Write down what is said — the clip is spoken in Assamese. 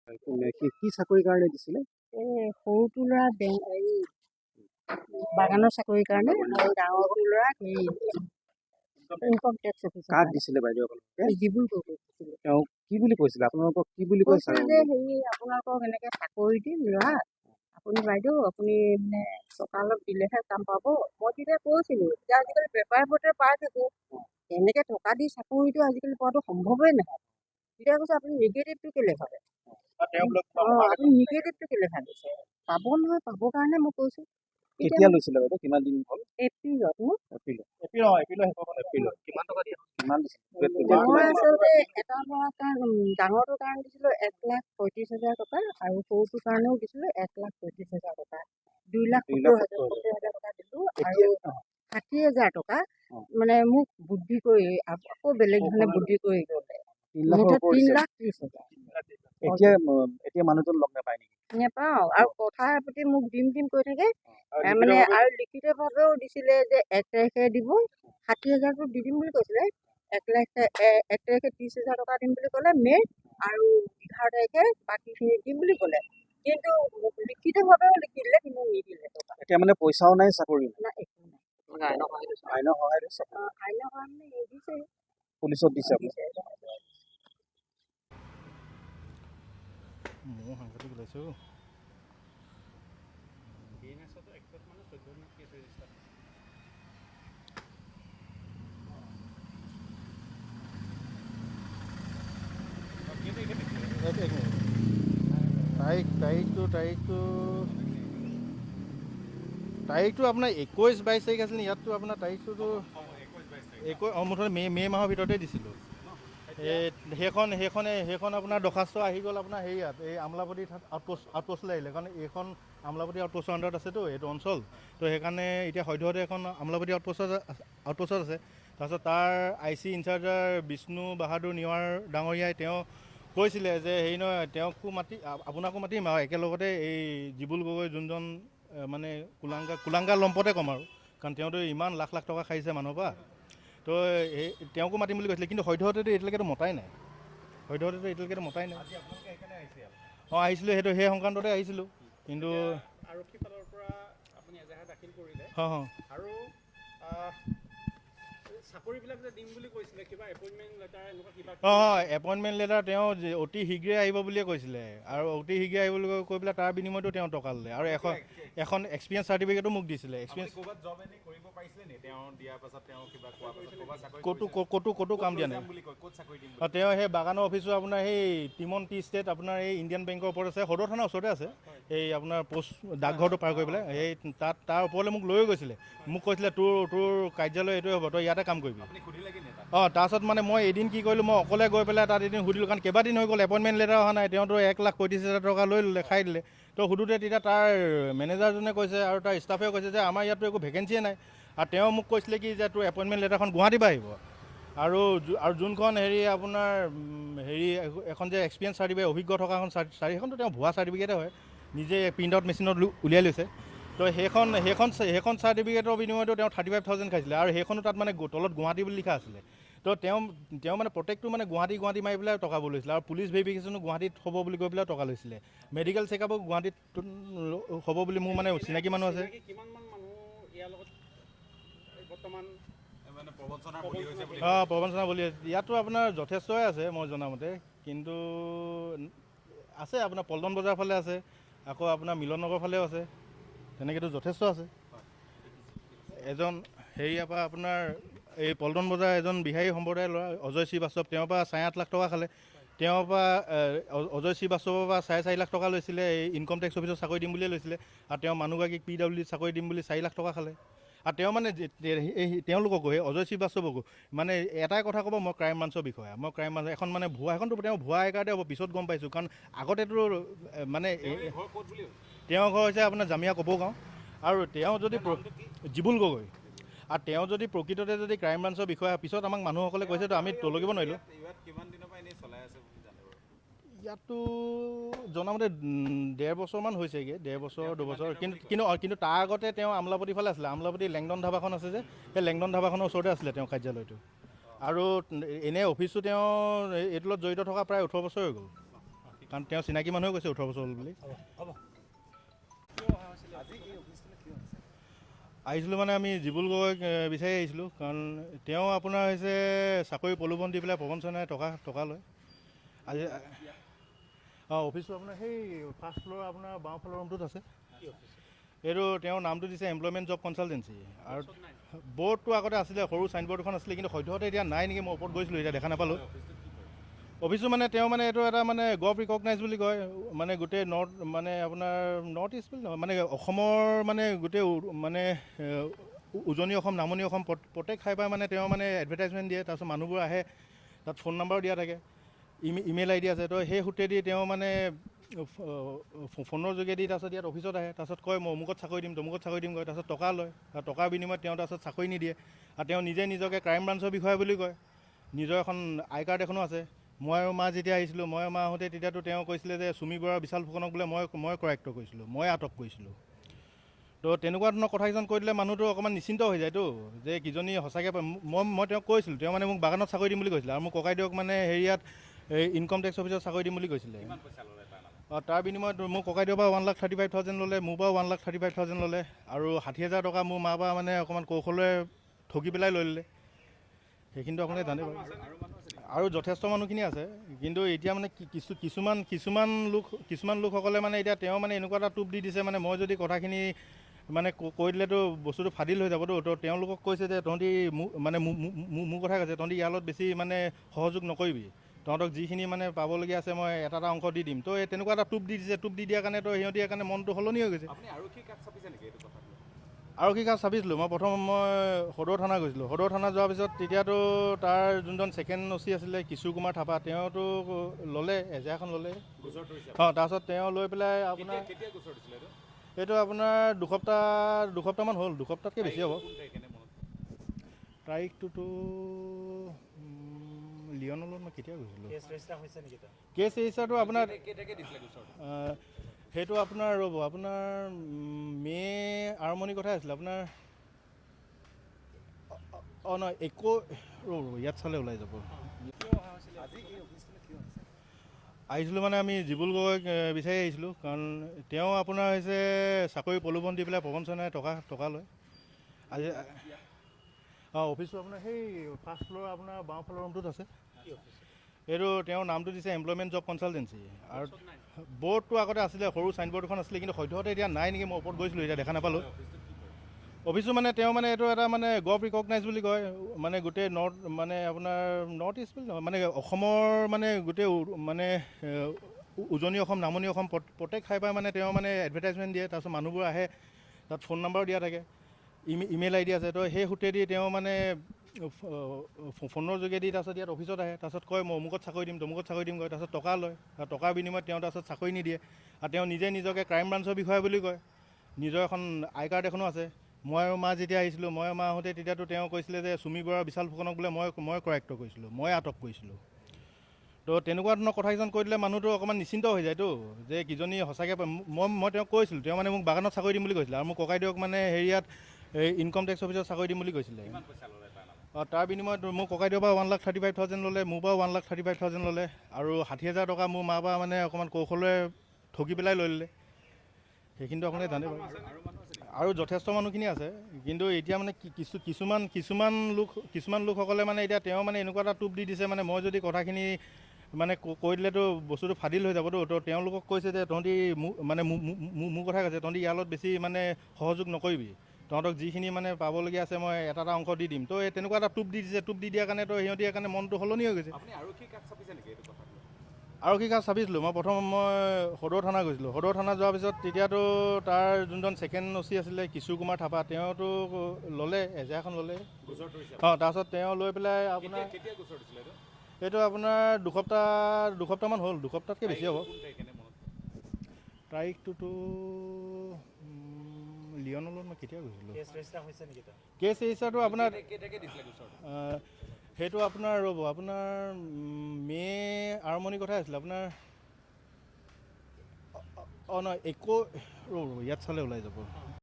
কি চাকৰিৰ কাৰণে দিছিলে? এই সৰুটো ল'ৰা বাগানৰ চাকৰিৰ কাৰণে আৰু ডাঙৰটো ল'ৰা ইনকম টেক্স অফিচাৰ কাক দিছিলে বাইদেউ আপোনালোকে? যিবোৰ কৰিছিলে তেওঁ কি বুলি কৈছিলে আপোনালোকক? কি বুলি কৈছে? যে আপোনালোকক এনেকে চাকৰি দিম ল'ৰা, আপুনি বাইদেউ আপুনি মানে টকা অলপ দিলেহে কাম পাব। মই তেতিয়া কৈছিলোঁ যে আজিকালি পেপাৰ পত্ৰে পাই থাকোঁ, এনেকে টকা দি চাকৰিটো আজিকালি পোৱাটো সম্ভৱেই নহয়। তেতিয়া কৈছে আপুনি নিগেটিভটো কেলে ভাবে? আপুনি নিগেটিভটো কেলে ভাবিছে? পাব নহয়, পাবৰ কাৰণে মই কৈছোঁ। কেতিয়া লৈছিলে বাইদেউ? কিমান দিন হ'ল? এপ্ৰিলত কিমান টকা দিয়া? কিমান দিছিলে? মই আচলতে এটা ল'ৰাৰ কাৰণে ডাঙৰটোৰ কাৰণে দিছিলোঁ 1,35,000 টকা আৰু সৰুটোৰ কাৰণেও দিছিলোঁ 1,35,000 টকা। 2,70,000 টকা দিলোঁ আৰু 60,000 টকা মানে মোক বুদ্ধি কৰি আকৌ বেলেগ ধৰণে বুদ্ধি কৰি ল'লে। 3,30,000। এতিয়া মানুহজন লগ নাপায় নেকি? নেপাওঁ আৰু কথাৰ প্ৰতি মোক দিম কৈ থাকে মানে আৰু লিখিতভাৱেও দিছিলে যে 1 তাৰিখে দিব, 60,000টো দি দিম বুলি কৈছিলে। 1 তাৰিখে 30,000 টকা দিম বুলি ক'লে মে' আৰু 11 তাৰিখে বাকীখিনি দিম বুলি ক'লে, কিন্তু লিখিতভাৱেও লিখিলে কিন্তু নিদিলে টকা। এতিয়া মানে পইচাও নাই, চাকৰি নাই, একো নাই। আইনৰ সহায় লৈছে? আইনৰ সহায় মানে দিছে, পুলিচত দিছে আপুনি? ময়ো সাংঘাতিক ওলাইছোঁ। তাৰিখটো আপোনাৰ 21-22 তাৰিখ আছিল। ইয়াততো আপোনাৰ তাৰিখটোতো মুঠতে মে' মাহৰ ভিতৰতে দিছিলোঁ। সেইখন আপোনাৰ দৰ্খাস্ত আহি গ'ল আপোনাৰ হেৰিয়াত, এই আমোলাপট্টি আউটপোষ্টলৈ আহিলে, কাৰণ এইখন আমোলাপট্টি আউটপোষ্টৰ আণ্ডাৰত আছেতো এইটো অঞ্চল, তো সেইকাৰণে এতিয়া সদ্যহতে এখন আমোলাপট্টি আউটপোষ্টত আছে। তাৰপিছত তাৰ IC ইনচাৰ্জাৰ বিষ্ণু বাহাদুৰ নিৱাৰ ডাঙৰীয়াই তেওঁ কৈছিলে যে হেৰি নহয়, আপোনাকো মাতিম আৰু একেলগতে এই জিবুল গগৈ যোনজন মানে কুলাংগা লম্পতে ক'ম আৰু, কাৰণ তেওঁতো ইমান লাখ লাখ টকা খাইছে মানুহৰ পৰা, তো তেওঁকো মাতিম বুলি কৈছিলে। কিন্তু সদ্যহতেতো এতিয়ালৈকেতো মতাই নাই। আহিছিলোঁ, সেই সংক্ৰান্ততে আহিছিলোঁ। কিন্তু আৰক্ষী ফালৰ পৰা আপুনি এজাহাৰ দাখিল কৰিলে আৰু চাকৰিবিলাক যে দিম বুলি কৈছিলে, কিবা এপইণ্টমেণ্ট লেটাৰ এনেকুৱা কিবা? এপইণ্টমেণ্ট লেটাৰ তেওঁ অতি শীঘ্ৰে আহিব বুলিয়ে কৈছিলে, আৰু অতি শীঘ্ৰে আহিব বুলি কৈ পেলাই তাৰ বিনিময়তো তেওঁ টকা ল'লে, আৰু এখন এক্সপিৰিয়েঞ্চ চাৰ্টিফিকেটো মোক দিছিলে। ক'তো কাম দিয়া নাই। তেওঁ সেই বাগানৰ অফিচো আপোনাৰ সেই টিমন টি ষ্টেট আপোনাৰ এই ইণ্ডিয়ান বেংকৰ ওপৰত আছে, সদৰ থানাৰ ওচৰতে আছে, এই আপোনাৰ পোষ্ট ডাকঘৰটো পাৰ কৰি পেলাই সেই তাৰ ওপৰলৈ মোক লৈও গৈছিলে। মোক কৈছিলে তোৰ কাৰ্যালয় এইটোৱে হ'ব, তই ইয়াতে কাম কৰিবি। তাৰপিছত মানে মই এদিন কি কৰিলোঁ, মই অকলে গৈ পেলাই তাত এদিন সুধিলোঁ, কাৰণ কেইবাদিন হৈ গ'ল এপইণ্টমেণ্ট লেটাৰ অহা নাই। তেওঁতো 1,35,000 টকা লৈ ল'লে, খাই দিলে। তো সুধোঁতে তেতিয়া তাৰ মেনেজাৰজনে কৈছে আৰু তাৰ ষ্টাফেও কৈছে যে আমাৰ ইয়াততো একো ভেকেঞ্চিয়ে নাই। আৰু তেওঁ মোক কৈছিলে কি যে তোৰ এপইণ্টমেণ্ট লেটাৰখন গুৱাহাটীৰ পৰা আহিব, আৰু যোনখন হেৰি আপোনাৰ এখন যে এক্সপিৰিয়েঞ্চ চাৰ্টিফিকেট অভিজ্ঞ থকা এখন সেইখনতো তেওঁ ভুৱা চাৰ্টিফিকেটে হয়, নিজে প্ৰিণ্ট আউট মেচিনত উলিয়াই লৈছে। তো সেইখন চাৰ্টিফিকেটৰ বিনিময়তো তেওঁ 35,000 খাইছিলে, আৰু সেইখনো তাত মানে তলত গুৱাহাটী বুলি লিখা আছিলে। তো তেওঁ মানে প্ৰত্যেকটো মানে গুৱাহাটী মাৰি পেলাই টকা লৈছিলে, আৰু পুলিচ ভেৰিফিকেশ্যনো গুৱাহাটীত হ'ব বুলি কৈ পেলাই টকা লৈছিলে। মেডিকেল চেকআপো গুৱাহাটীত হ'ব বুলি মোৰ মানে চিনাকি মানুহ আছে। প্ৰবঞ্চনা বলি ইয়াতো আপোনাৰ যথেষ্টই আছে মই জনামতে, কিন্তু আছে আপোনাৰ পল্টন বজাৰ ফালে আছে, আকৌ আপোনাৰ মিলন নগৰ ফালেও আছে, তেনেকৈতো যথেষ্ট আছে। এজন হেৰিয়াৰ পৰা আপোনাৰ এই পল্টন বজাৰ এজন বিহাৰী সম্প্ৰদায়ৰ ল'ৰা অজয় শ্ৰীবাস্তৱ, তেওঁৰ পৰা 8.5 লাখ টকা খালে। তেওঁৰ পৰা অজয় শ্ৰীবাস্তৱৰ পৰা 4.5 লাখ টকা লৈছিলে, এই ইনকম টেক্স অফিচত চাকৰি দিম বুলিয়ে লৈছিলে, আৰু তেওঁ মানুহগৰাকীক PWD চাকৰি দিম বুলি 4 লাখ টকা খালে। আৰু তেওঁ মানে তেওঁলোককো সেই অজয় শ্ৰীবাস্তৱকো মানে এটাই কথা ক'ব, মই ক্ৰাইম ব্ৰাঞ্চৰ বিষয়া, এখন মানে সেইখনতো তেওঁ ভুৱা আইকাৰ্ডে হ'ব, পিছত গম পাইছোঁ। কাৰণ আগতেতো মানে তেওঁৰ ঘৰ হৈছে আপোনাৰ জামিয়া কপৌগাঁও, আৰু তেওঁ যদি জিবুল গগৈ, আৰু তেওঁ যদি প্ৰকৃততে যদি ক্ৰাইম ব্ৰাঞ্চৰ বিষয়া, পিছত আমাক মানুহসকলে কৈছেতো আমি তলকিব নোৱাৰিলোঁ। ইয়াততো জনামতে 1.5 বছৰমান হৈছেগৈ, 1.5 বছৰ 2 বছৰ। কিন্তু তাৰ আগতে তেওঁ আমোলাপট্টিৰ ফালে আছিলে, আমোলাপট্টি লেংডন ধাবাখন আছে যে, সেই লেংডন ধাবাখনৰ ওচৰতে আছিলে তেওঁ কাৰ্যালয়টো, আৰু এনেই অফিচটো তেওঁ এইটোত জড়িত থকা প্ৰায় 18 বছৰ হৈ গ'ল। কাৰণ তেওঁ চিনাকি মানুহে কৈছে 18 বছৰ হ'ল বুলি। আহিছিলোঁ মানে আমি জীবুল গগৈক বিচাৰি আহিছিলোঁ, কাৰণ তেওঁ আপোনাৰ হৈছে চাকৰি প্ৰলোভন দি পেলাই প্ৰবঞ্চনাই টকা লয়। আজি অফিচটো আপোনাৰ সেই ফাৰ্ষ্ট ফ্ল'ৰ আপোনাৰ বাওঁফালৰ ৰুমটোত আছে। এইটো তেওঁৰ নামটো দিছে এমপ্লয়মেণ্ট জব কনচালটেঞ্চি। আৰু বৰ্ডটো আগতে আছিলে, সৰু চাইনবৰ্ড এখন আছিলে, কিন্তু সদ্যহতে এতিয়া নাই নেকি, মই ওপৰত গৈছিলোঁ, এতিয়া দেখা নাপালোঁ। অফিচটো মানে তেওঁ মানে এইটো এটা মানে গভ ৰিকগনাইজ বুলি কয়, মানে গোটেই মানে আপোনাৰ নৰ্থ ইষ্ট বুলি নহয়, মানে অসমৰ মানে গোটেই মানে উজনি অসম, নামনি অসম প্ৰত্যেক ঠাইৰ পৰা মানে তেওঁ মানে এডভাৰটাইজমেণ্ট দিয়ে। তাৰপিছত মানুহবোৰ আহে, তাত ফোন নাম্বাৰো দিয়া থাকে, ইমেইল আইডি আছে। তো সেই সূত্ৰেদি তেওঁ মানে ফোনৰ যোগেদি তাৰপিছত ইয়াত অফিচত আহে, তাৰপিছত কয় মই অমুকত চাকৰি দিম, তমুকত চাকৰি দিম, কয়। তাৰপিছত টকা লয়, আৰু টকাৰ বিনিময়ত তেওঁ তাৰপিছত চাকৰি নিদিয়ে। আৰু তেওঁ নিজকে ক্ৰাইম ব্ৰাঞ্চৰ বিষয়া বুলি কয়। নিজৰ এখন আই কাৰ্ড এখনো আছে। মই আৰু মা যেতিয়া আহিছিলোঁ, মই আৰু মা আহোঁতে তেতিয়াতো তেওঁ কৈছিলে যে চুমি বৰা বিশাল ফুকনক বোলে মই কৰায়ত্ব কৰিছিলোঁ, মই আটক কৰিছিলোঁ। তো তেনেকুৱা ধৰণৰ কথা কিছুমান কৈ দিলে মানুহটো অকণমান নিশ্চিন্ত হৈ যায়তো, যে কিজনী সঁচাকৈ মই তেওঁক কৈছিলোঁ, তেওঁ মানে মোক বাগানত চাকৰি দিম বুলি কৈছিলে। আৰু মোক ককাইদেউক মানে হেৰিয়াত ইনকম টেক্স অফিচত চাকৰি দিম বুলি কৈছিলে। তাৰ বিনিময়ত মোৰ ককাইদেউৰ পৰা 1,35,000 ল'লে, মোৰ পৰা 1,35,000 ল'লে, আৰু 60,000 টকা মোৰ মাৰ পৰা মানে অকণমান কৌশলে ঠগি পেলাই লৈ ল'লে। সেইখিনিতো আপোনালোকে জানে বাৰু। আৰু যথেষ্ট মানুহখিনি আছে, কিন্তু এতিয়া মানে কিছুমান লোকসকলে মানে এতিয়া তেওঁ মানে এনেকুৱা এটা টোপ দি দিছে, মানে মই যদি কথাখিনি মানে কৈ দিলেতো বস্তুটো ফাদিল হৈ যাবতো। তো তেওঁলোকক কৈছে যে তহঁতি মোৰ কথা কৈছে, তহঁতি ইয়াৰ লগত বেছি মানে সহযোগ নকৰিবি, তহঁতক যিখিনি মানে পাবলগীয়া আছে মই এটা অংশ দি দিম। তো এই তেনেকুৱা এটা টোপ দি দিছে, টোপ দি দিয়াৰ কাৰণে তো সিহঁতি সেইকাৰণে মনটো সলনি হৈ গৈছে। আৰক্ষী কাষ চাপিছিলোঁ। মই সদৌ থানা গৈছিলোঁ। সদৌ থানা যোৱাৰ পিছত তেতিয়াতো তাৰ যোনজন ছেকেণ্ড অ'চি আছিলে কিশোৰ কুমাৰ থাপা, তেওঁতো ল'লে, এজেহাৰখন ল'লে। তাৰপিছত তেওঁ লৈ পেলাই আপোনাৰ এইটো আপোনাৰ দুসপ্তাহমান হ'ল, দুসপ্তাহতকৈ বেছি হ'ব। তাৰিখটোতো লিঅ'নৰ লগত মই কেতিয়া গৈছিলোঁ, কেছ ৰেজিষ্টাৰটো আপোনাৰ সেইটো আপোনাৰ ৰ'ব, আপোনাৰ মে' আৰম্ভণিৰ কথাই আছিলে আপোনাৰ। নহয় ইয়াত চালে ওলাই যাব। আহিছিলোঁ মানে আমি জীবুল গগৈক বিচাৰি আহিছিলোঁ, কাৰণ তেওঁ আপোনাৰ হৈছে চাকৰি প্ৰলোভন দি পেলাই প্ৰবঞ্চনাই টকা লয়। আজি অফিচটো আপোনাৰ সেই ফাৰ্ষ্ট ফ্ল'ৰ আপোনাৰ বাওঁফালৰ ৰুমটোত আছে। এইটো তেওঁৰ নামটো দিছে এমপ্লয়মেণ্ট জব কনচালটেঞ্চি। আৰু বৰ্ডটো আগতে আছিলে, সৰু চাইনবৰ্ড এখন আছিলে, কিন্তু সদ্যহতে এতিয়া নাই নেকি, মই ওপৰত গৈছিলোঁ, এতিয়া দেখা নাপালোঁ। অফিচটো মানে তেওঁ মানে এইটো এটা মানে গভ ৰিকগনাইজ বুলি কয়, মানে গোটেই মানে আপোনাৰ নৰ্থ ইষ্ট বুলি নহয়, মানে অসমৰ মানে গোটেই মানে উজনি অসম, নামনি অসম প্ৰত্যেক ঠাইৰ পৰা মানে তেওঁ মানে এডভাৰটাইজমেণ্ট দিয়ে। তাৰপিছত মানুহবোৰ আহে, তাত ফোন নাম্বাৰো দিয়া থাকে, ইমেইল আইডি আছে। তো সেই সূত্ৰেদি তেওঁ মানে ফোনৰ যোগেদি তাৰপিছত ইয়াত অফিচত আহে, তাৰপিছত কয় মই অমুকত চাকৰি দিম, তমুকত চাকৰি দিম, কয়। তাৰপিছত টকা লয়, আৰু টকাৰ বিনিময়ত তেওঁ তাৰপিছত চাকৰি নিদিয়ে। আৰু তেওঁ নিজকে ক্ৰাইম ব্ৰাঞ্চৰ বিষয়া বুলি কয়। নিজৰ এখন আই কাৰ্ড এখনো আছে। মই আৰু মা যেতিয়া আহিছিলোঁ, মই আৰু মা আহোঁতে তেতিয়াতো তেওঁ কৈছিলে যে চুমি বৰা বিশাল ফুকনক বোলে মই কৰায়ত্ব কৰিছিলোঁ, মই আটক কৰিছিলোঁ। তো তেনেকুৱা ধৰণৰ কথা কিছুমান কৈ দিলে মানুহটো অকণমান নিশ্চিন্ত হৈ যায়তো, যে কিজনী সঁচাকৈ মই তেওঁক কৈছিলোঁ, তেওঁ মানে মোক বাগানত চাকৰি দিম বুলি কৈছিলে। আৰু মোক ককাইদেউক মানে হেৰিয়াত ইনকম টেক্স অফিচত চাকৰি দিম বুলি কৈছিলে। তাৰ বিনিময়ত মোৰ ককাইদেউৰ পৰা 1,35,000 ল'লে, মোৰ পৰা 1,35,000 ল'লে, আৰু 60,000 টকা মোৰ মাৰ পৰা মানে অকণমান কৌশলে ঠগি পেলাই লৈ ল'লে। সেইখিনিতো আপোনালোকে জানে বাৰু। আৰু যথেষ্ট মানুহখিনি আছে, কিন্তু এতিয়া মানে কিছুমান লোকসকলে মানে এতিয়া তেওঁ মানে এনেকুৱা এটা টোপ দি দিছে, মানে মই যদি কথাখিনি মানে কৈ দিলেতো বস্তুটো ফাদিল হৈ যাবতো। তো তেওঁলোকক কৈছে যে তহঁতি মোৰ কথা কৈছে, তহঁতি ইয়াৰ লগত বেছি মানে সহযোগ নকৰিবি, তহঁতক যিখিনি মানে পাবলগীয়া আছে মই এটা অংশ দি দিম। তো এই তেনেকুৱা এটা টোপ দি দিছে, টোপ দি দিয়াৰ কাৰণে তো সিহঁতি সেইকাৰণে মনটো সলনি হৈ গৈছে। আৰক্ষী কাষ চাপিছিলোঁ। মই সদৌ থানা গৈছিলোঁ। সদৌ থানা যোৱাৰ পিছত তেতিয়াতো তাৰ যোনজন ছেকেণ্ড অ'চি আছিলে কিশোৰ কুমাৰ থাপা, তেওঁতো ল'লে, এজেহাৰখন ল'লে। তাৰপিছত তেওঁ লৈ পেলাই আপোনাৰ এইটো আপোনাৰ দুসপ্তাহমান হ'ল, দুসপ্তাহতকৈ বেছি হ'ব। তাৰিখটোতো লিঅ'নৰ লগত মই কেতিয়া গৈছিলোঁ, কেছ ৰেজিষ্টাৰটো আপোনাৰ সেইটো আপোনাৰ ৰ'ব, আপোনাৰ মে' আৰম্ভণিৰ কথাই আছিলে আপোনাৰ। নহয় ইয়াত চালে ওলাই যাব।